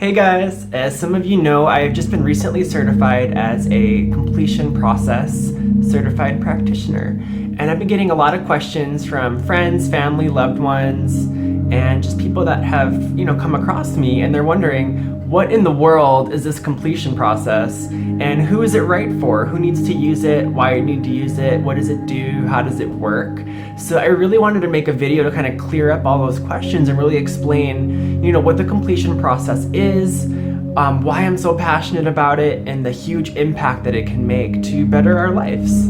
Hey guys, as some of you know, I have just been recently certified as a completion process certified practitioner. And I've been getting a lot of questions from friends, family, loved ones, and just people that have, come across me, and they're wondering, what in the world is this completion process? And who is it right for? Who needs to use it? Why you need to use it? What does it do? How does it work? So I really wanted to make a video to kind of clear up all those questions and really explain, what the completion process is, why I'm so passionate about it, and the huge impact that it can make to better our lives.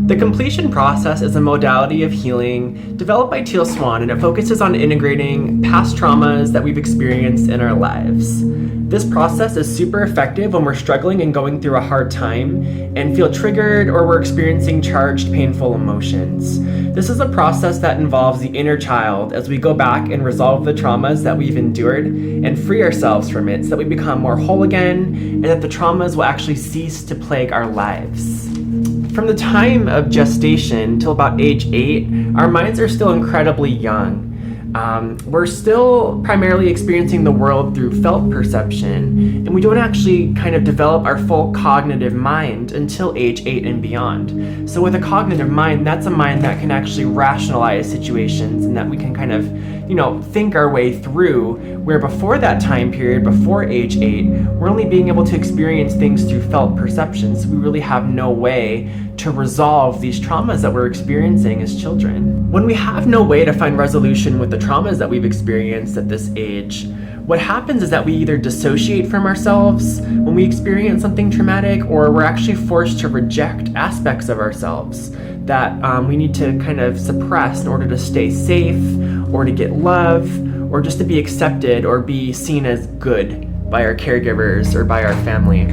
The completion process is a modality of healing developed by Teal Swan, and it focuses on integrating past traumas that we've experienced in our lives. This process is super effective when we're struggling and going through a hard time and feel triggered, or we're experiencing charged, painful emotions. This is a process that involves the inner child as we go back and resolve the traumas that we've endured and free ourselves from it so that we become more whole again and that the traumas will actually cease to plague our lives. From the time of gestation till about age 8, our minds are still incredibly young. We're still primarily experiencing the world through felt perception, and we don't actually kind of develop our full cognitive mind until age 8 and beyond. So with a cognitive mind, that's a mind that can actually rationalize situations and that we can kind of, think our way through, where before that time period, before age 8, we're only being able to experience things through felt perceptions. We really have no way to resolve these traumas that we're experiencing as children. When we have no way to find resolution with the traumas that we've experienced at this age, what happens is that we either dissociate from ourselves when we experience something traumatic, or we're actually forced to reject aspects of ourselves that we need to kind of suppress in order to stay safe, or to get love, or just to be accepted or be seen as good by our caregivers or by our family.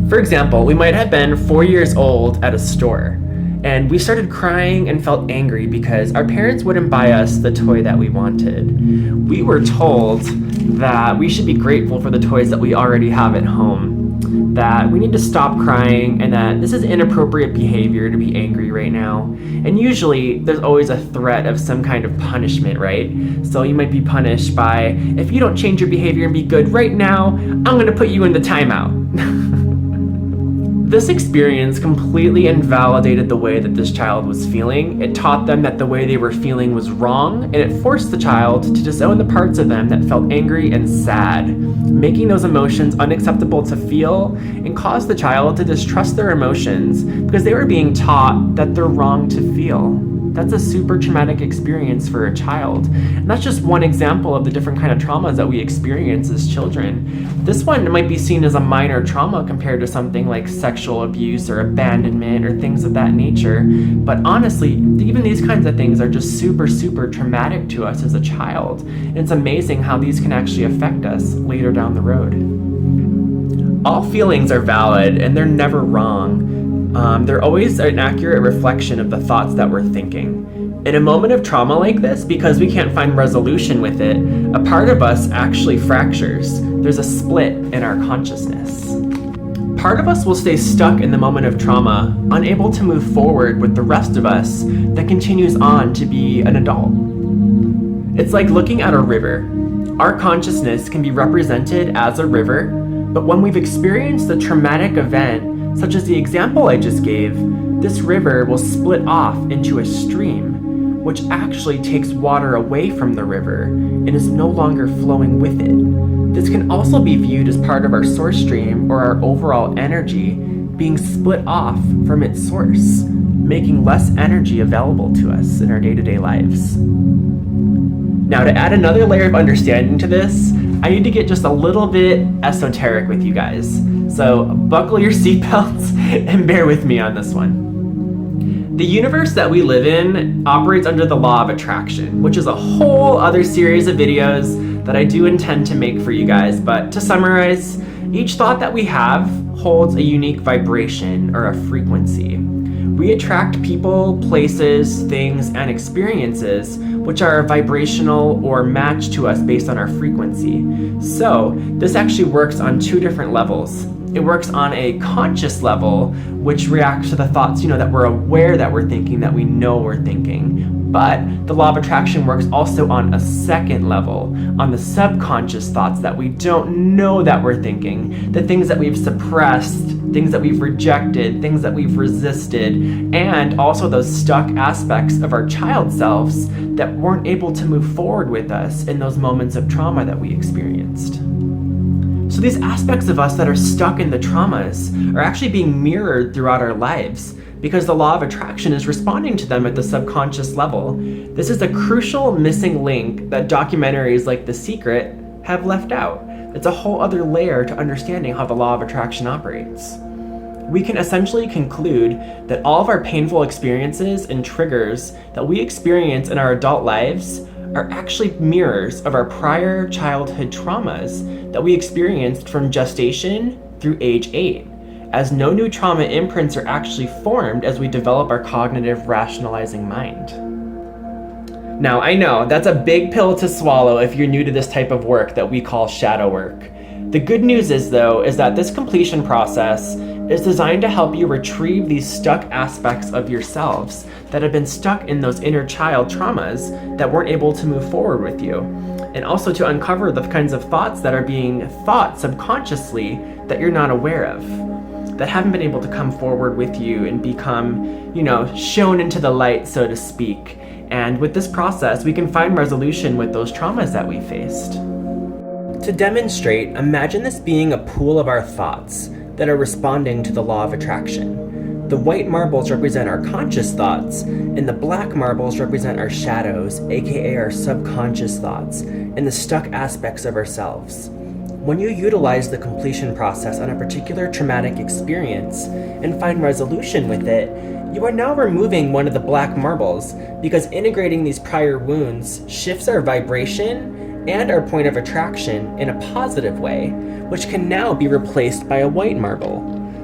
For example, we might have been 4 years old at a store, and we started crying and felt angry because our parents wouldn't buy us the toy that we wanted. We were told that we should be grateful for the toys that we already have at home, that we need to stop crying, and that this is inappropriate behavior to be angry right now. And usually there's always a threat of some kind of punishment, right? So you might be punished by, if you don't change your behavior and be good right now, I'm gonna put you in the timeout. This experience completely invalidated the way that this child was feeling. It taught them that the way they were feeling was wrong, and it forced the child to disown the parts of them that felt angry and sad, making those emotions unacceptable to feel, and caused the child to distrust their emotions because they were being taught that they're wrong to feel. That's a super traumatic experience for a child. And that's just one example of the different kind of traumas that we experience as children. This one might be seen as a minor trauma compared to something like sexual abuse or abandonment or things of that nature. But honestly, even these kinds of things are just super, super traumatic to us as a child. And it's amazing how these can actually affect us later down the road. All feelings are valid and they're never wrong. They're always an accurate reflection of the thoughts that we're thinking. In a moment of trauma like this, because we can't find resolution with it, a part of us actually fractures. There's a split in our consciousness. Part of us will stay stuck in the moment of trauma, unable to move forward with the rest of us that continues on to be an adult. It's like looking at a river. Our consciousness can be represented as a river, but when we've experienced a traumatic event, such as the example I just gave, this river will split off into a stream, which actually takes water away from the river and is no longer flowing with it. This can also be viewed as part of our source stream, or our overall energy being split off from its source, making less energy available to us in our day-to-day lives. Now, to add another layer of understanding to this, I need to get just a little bit esoteric with you guys. So buckle your seatbelts and bear with me on this one. The universe that we live in operates under the law of attraction, which is a whole other series of videos that I do intend to make for you guys. But to summarize, each thought that we have holds a unique vibration or a frequency. We attract people, places, things, and experiences which are vibrational or matched to us based on our frequency. So this actually works on two different levels. It works on a conscious level, which reacts to the thoughts, that we're aware that we're thinking, that we know we're thinking. But the law of attraction works also on a second level, on the subconscious thoughts that we don't know that we're thinking, the things that we've suppressed, things that we've rejected, things that we've resisted, and also those stuck aspects of our child selves that weren't able to move forward with us in those moments of trauma that we experienced. So these aspects of us that are stuck in the traumas are actually being mirrored throughout our lives because the law of attraction is responding to them at the subconscious level. This is a crucial missing link that documentaries like The Secret have left out. It's a whole other layer to understanding how the law of attraction operates. We can essentially conclude that all of our painful experiences and triggers that we experience in our adult lives are actually mirrors of our prior childhood traumas that we experienced from gestation through age 8, as no new trauma imprints are actually formed as we develop our cognitive rationalizing mind. Now, I know that's a big pill to swallow if you're new to this type of work that we call shadow work. The good news is, though, is that this completion process is designed to help you retrieve these stuck aspects of yourselves that have been stuck in those inner child traumas that weren't able to move forward with you, and also to uncover the kinds of thoughts that are being thought subconsciously that you're not aware of, that haven't been able to come forward with you and become, shown into the light, so to speak. And with this process, we can find resolution with those traumas that we faced. To demonstrate, imagine this being a pool of our thoughts that are responding to the law of attraction. The white marbles represent our conscious thoughts, and the black marbles represent our shadows, aka our subconscious thoughts, and the stuck aspects of ourselves. When you utilize the completion process on a particular traumatic experience and find resolution with it, you are now removing one of the black marbles because integrating these prior wounds shifts our vibration and our point of attraction in a positive way, which can now be replaced by a white marble.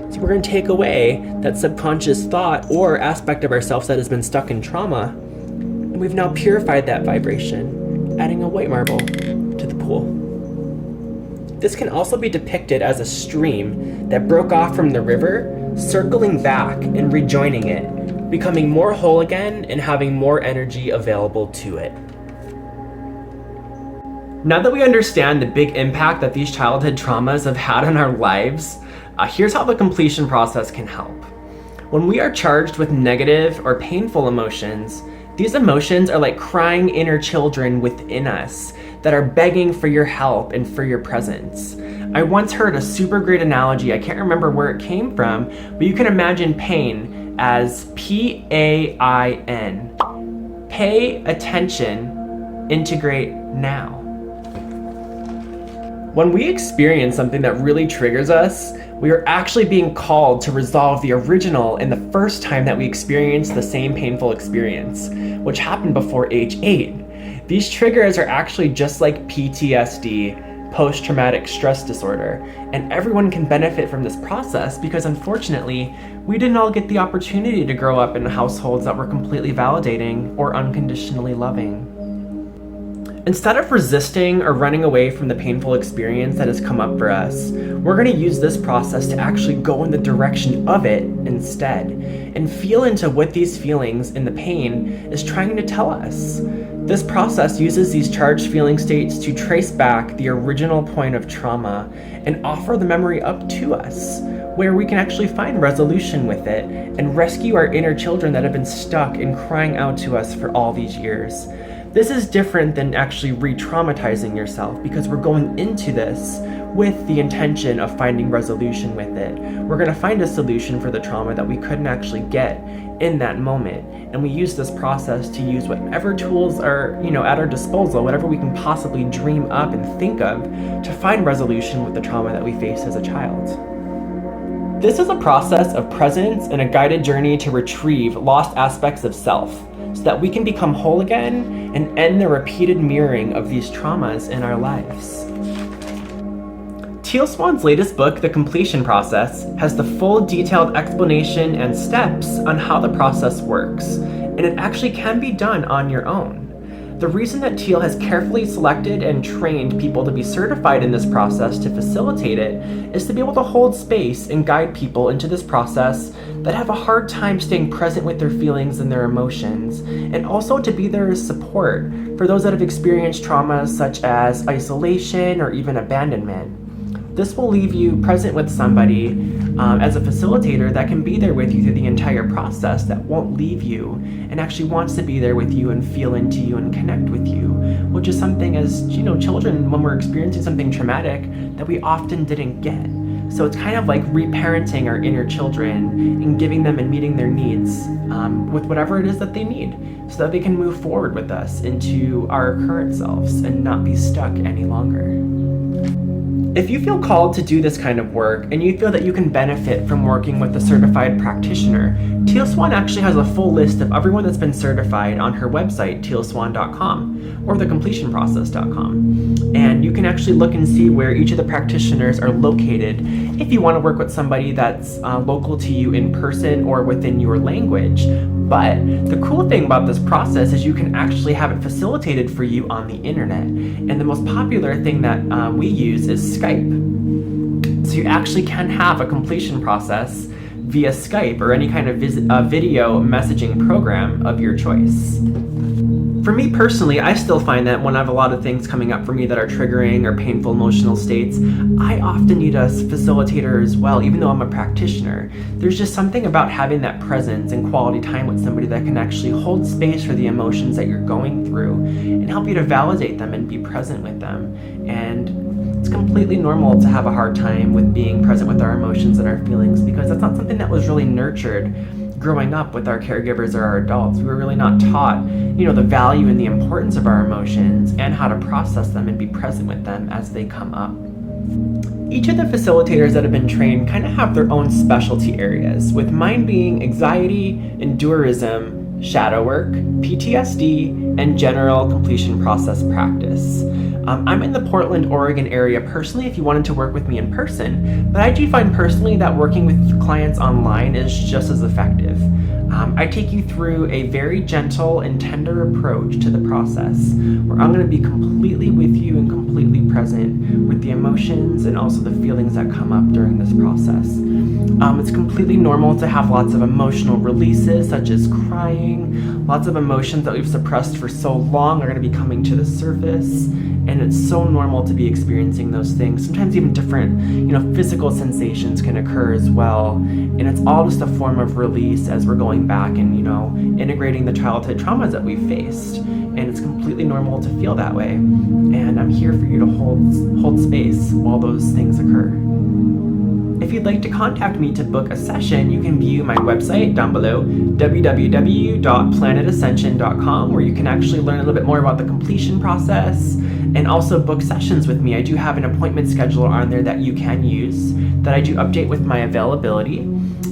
So we're going to take away that subconscious thought or aspect of ourselves that has been stuck in trauma, and we've now purified that vibration, adding a white marble to the pool. This can also be depicted as a stream that broke off from the river, circling back and rejoining it, becoming more whole again and having more energy available to it. Now that we understand the big impact that these childhood traumas have had on our lives, here's how the completion process can help. When we are charged with negative or painful emotions, these emotions are like crying inner children within us that are begging for your help and for your presence. I once heard a super great analogy, I can't remember where it came from, but you can imagine pain as P-A-I-N. Pay attention, integrate now. When we experience something that really triggers us, we are actually being called to resolve the original in the first time that we experienced the same painful experience, which happened before age 8. These triggers are actually just like PTSD, post-traumatic stress disorder, and everyone can benefit from this process because unfortunately, we didn't all get the opportunity to grow up in households that were completely validating or unconditionally loving. Instead of resisting or running away from the painful experience that has come up for us, we're going to use this process to actually go in the direction of it instead, and feel into what these feelings and the pain is trying to tell us. This process uses these charged feeling states to trace back the original point of trauma and offer the memory up to us, where we can actually find resolution with it and rescue our inner children that have been stuck and crying out to us for all these years. This is different than actually re-traumatizing yourself because we're going into this with the intention of finding resolution with it. We're going to find a solution for the trauma that we couldn't actually get in that moment. And we use this process to use whatever tools are, at our disposal, whatever we can possibly dream up and think of to find resolution with the trauma that we faced as a child. This is a process of presence and a guided journey to retrieve lost aspects of self, so that we can become whole again and end the repeated mirroring of these traumas in our lives. Teal Swan's latest book, The Completion Process, has the full detailed explanation and steps on how the process works, and it actually can be done on your own. The reason that Teal has carefully selected and trained people to be certified in this process to facilitate it is to be able to hold space and guide people into this process that have a hard time staying present with their feelings and their emotions, and also to be there as support for those that have experienced traumas such as isolation or even abandonment. This will leave you present with somebody as a facilitator that can be there with you through the entire process, that won't leave you and actually wants to be there with you and feel into you and connect with you, which is something as children, when we're experiencing something traumatic, that we often didn't get. So it's kind of like reparenting our inner children and giving them and meeting their needs with whatever it is that they need, so that they can move forward with us into our current selves and not be stuck any longer. If you feel called to do this kind of work and you feel that you can benefit from working with a certified practitioner, Teal Swan actually has a full list of everyone that's been certified on her website, tealswan.com or thecompletionprocess.com. And you can actually look and see where each of the practitioners are located if you want to work with somebody that's local to you in person or within your language. But the cool thing about this process is you can actually have it facilitated for you on the internet. And the most popular thing that we use is Skype. So you actually can have a completion process via Skype or any kind of video messaging program of your choice. For me personally, I still find that when I have a lot of things coming up for me that are triggering or painful emotional states, I often need a facilitator as well, even though I'm a practitioner. There's just something about having that presence and quality time with somebody that can actually hold space for the emotions that you're going through and help you to validate them and be present with them. And it's completely normal to have a hard time with being present with our emotions and our feelings, because that's not something that was really nurtured growing up with our caregivers or our adults. We were really not taught, the value and the importance of our emotions and how to process them and be present with them as they come up. Each of the facilitators that have been trained kind of have their own specialty areas, with mine being anxiety, endurism, shadow work, PTSD, and general completion process practice. I'm in the Portland, Oregon area personally if you wanted to work with me in person, but I do find personally that working with clients online is just as effective. I take you through a very gentle and tender approach to the process, where I'm going to be completely with you and completely present with the emotions and also the feelings that come up during this process. It's completely normal to have lots of emotional releases, such as crying. Lots of emotions that we've suppressed for so long are going to be coming to the surface, and it's so normal to be experiencing those things. Sometimes even different, physical sensations can occur as well, and it's all just a form of release as we're going back and, integrating the childhood traumas that we've faced. And it's completely normal to feel that way, and I'm here for you to hold space while those things occur. If you'd like to contact me to book a session, you can view my website down below, www.planetascension.com, where you can actually learn a little bit more about the completion process and also book sessions with me. I do have an appointment scheduler on there that you can use, that I do update with my availability.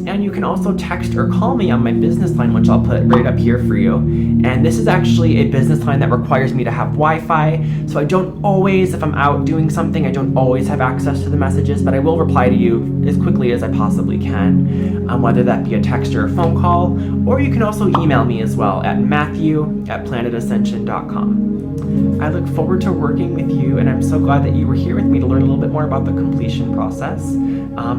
And you can also text or call me on my business line, which I'll put right up here for you. And this is actually a business line that requires me to have Wi-Fi. So I don't always, if I'm out doing something, I don't always have access to the messages, but I will reply to you as quickly as I possibly can, whether that be a text or a phone call, or you can also email me as well at matthew@planetascension.com. I look forward to working with you, and I'm so glad that you were here with me to learn a little bit more about the completion process.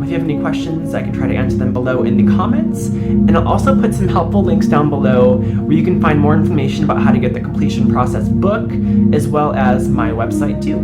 If you have any questions, I can try to answer them below in the comments, and I'll also put some helpful links down below where you can find more information about how to get the completion process book, as well as my website too.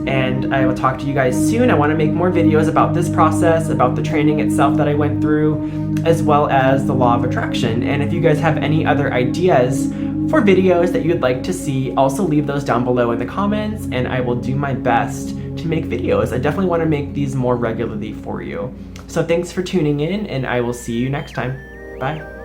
And I will talk to you guys soon. I want to make more videos about this process, about the training itself that I went through, as well as the law of attraction. And if you guys have any other ideas for videos that you'd like to see, also leave those down below in the comments, and I will do my best to make videos. I definitely want to make these more regularly for you. So thanks for tuning in, and I will see you next time. Bye.